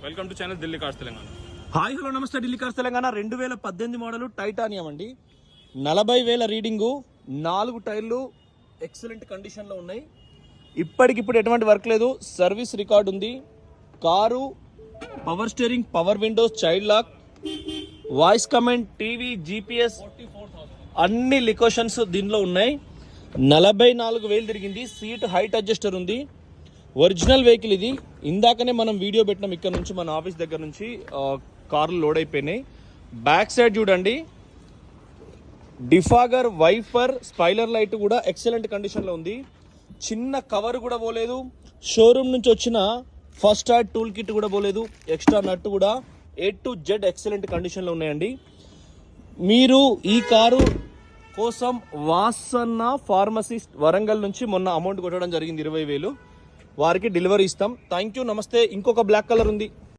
Welcome to channel Delhi cars Telangana. Hi hello నమస్తే. Delhi cars Telangana 2018 model titanium అండి. 40,000 reading, 4 టైర్లు excellent కండిషన్లో ఉన్నాయి. ఇప్పటికిప్పుడు ఎటువంటి వర్క్ లేదు, సర్వీస్ రికార్డ్ ఉంది. Car power steering, power windows, child lock, voice command, TV, GPS అన్ని లికోషన్స్ దీనిలో ఉన్నాయి. 44,000 తిరిగింది. సీట్ హైట్ అడ్జస్టర్ ఉంది. ఒరిజినల్ వెహికల్ ఇది. ఇందాకనే మనం వీడియో పెట్టినాం ఇక్కడ నుంచి, మన ఆఫీస్ దగ్గర నుంచి. కార్లు లోడ్ అయిపోయినాయి. బ్యాక్ సైడ్ చూడండి, డిఫాగర్, వైఫర్, స్పైలర్ లైట్ కూడా ఎక్సలెంట్ కండిషన్లో ఉంది. చిన్న కవర్ కూడా పోలేదు. షోరూమ్ నుంచి వచ్చిన ఫస్ట్ యాడ్ టూల్ కిట్ కూడా పోలేదు. ఎక్స్ట్రా నట్టు కూడా A to Z ఎక్సలెంట్ కండిషన్లో ఉన్నాయండి. మీరు ఈ కారు కోసం వాసన్న ఫార్మసిస్ట్ వరంగల్ నుంచి మొన్న అమౌంట్ కొట్టడం జరిగింది 20,000. వారికి డెలివరీ ఇస్తాం. థ్యాంక్ యూ, నమస్తే. ఇంకొక బ్లాక్ కలర్ ఉంది.